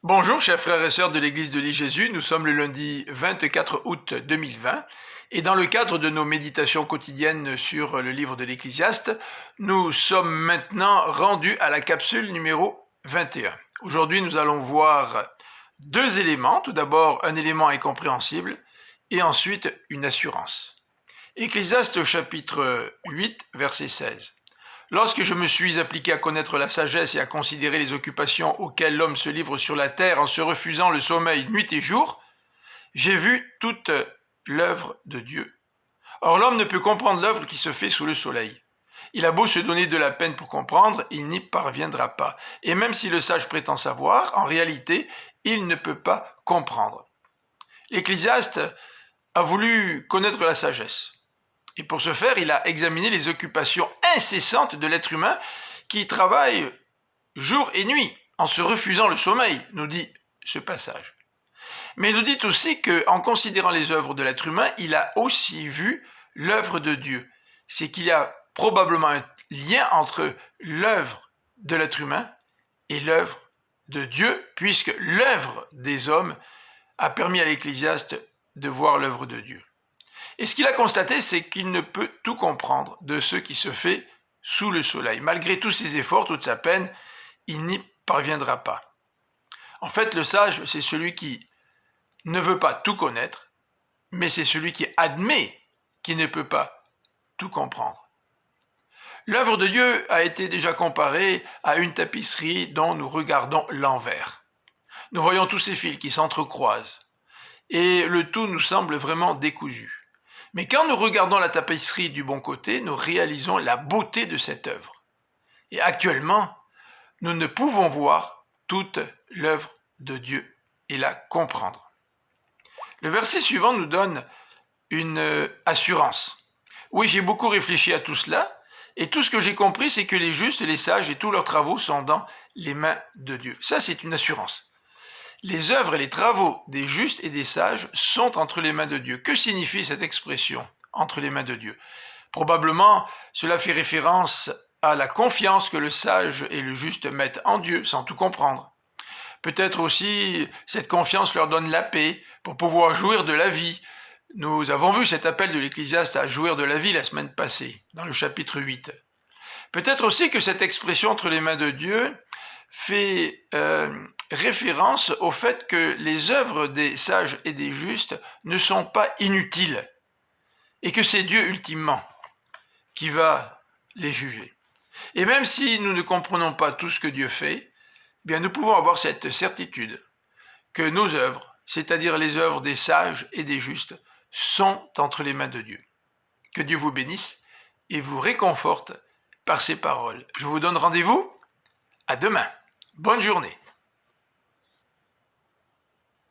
Bonjour chers frères et sœurs de l'église de l'I-Jésus, nous sommes le lundi 24 août 2020 et dans le cadre de nos méditations quotidiennes sur le livre de l'Ecclésiaste, nous sommes maintenant rendus à la capsule numéro 21. Aujourd'hui nous allons voir deux éléments, tout d'abord un élément incompréhensible et ensuite une assurance. Ecclésiaste chapitre 8 verset 16. Lorsque je me suis appliqué à connaître la sagesse et à considérer les occupations auxquelles l'homme se livre sur la terre en se refusant le sommeil nuit et jour, j'ai vu toute l'œuvre de Dieu. Or l'homme ne peut comprendre l'œuvre qui se fait sous le soleil. Il a beau se donner de la peine pour comprendre, il n'y parviendra pas. Et même si le sage prétend savoir, en réalité, il ne peut pas comprendre. L'Ecclésiaste a voulu connaître la sagesse. Et pour ce faire, il a examiné les occupations incessantes de l'être humain qui travaille jour et nuit en se refusant le sommeil, nous dit ce passage. Mais il nous dit aussi qu'en considérant les œuvres de l'être humain, il a aussi vu l'œuvre de Dieu. C'est qu'il y a probablement un lien entre l'œuvre de l'être humain et l'œuvre de Dieu, puisque l'œuvre des hommes a permis à l'Ecclésiaste de voir l'œuvre de Dieu. Et ce qu'il a constaté, c'est qu'il ne peut tout comprendre de ce qui se fait sous le soleil. Malgré tous ses efforts, toute sa peine, il n'y parviendra pas. En fait, le sage, c'est celui qui ne veut pas tout connaître, mais c'est celui qui admet qu'il ne peut pas tout comprendre. L'œuvre de Dieu a été déjà comparée à une tapisserie dont nous regardons l'envers. Nous voyons tous ces fils qui s'entrecroisent, et le tout nous semble vraiment décousu. Mais quand nous regardons la tapisserie du bon côté, nous réalisons la beauté de cette œuvre. Et actuellement, nous ne pouvons voir toute l'œuvre de Dieu et la comprendre. Le verset suivant nous donne une assurance. Oui, j'ai beaucoup réfléchi à tout cela, et tout ce que j'ai compris, c'est que les justes, les sages et tous leurs travaux sont dans les mains de Dieu. Ça, c'est une assurance. Les œuvres et les travaux des justes et des sages sont entre les mains de Dieu. Que signifie cette expression, entre les mains de Dieu? Probablement, cela fait référence à la confiance que le sage et le juste mettent en Dieu, sans tout comprendre. Peut-être aussi, cette confiance leur donne la paix pour pouvoir jouir de la vie. Nous avons vu cet appel de l'Ecclésiaste à jouir de la vie la semaine passée, dans le chapitre 8. Peut-être aussi que cette expression entre les mains de Dieu fait référence au fait que les œuvres des sages et des justes ne sont pas inutiles et que c'est Dieu ultimement qui va les juger. Et même si nous ne comprenons pas tout ce que Dieu fait, bien nous pouvons avoir cette certitude que nos œuvres, c'est-à-dire les œuvres des sages et des justes, sont entre les mains de Dieu. Que Dieu vous bénisse et vous réconforte par ses paroles. Je vous donne rendez-vous à demain. Bonne journée.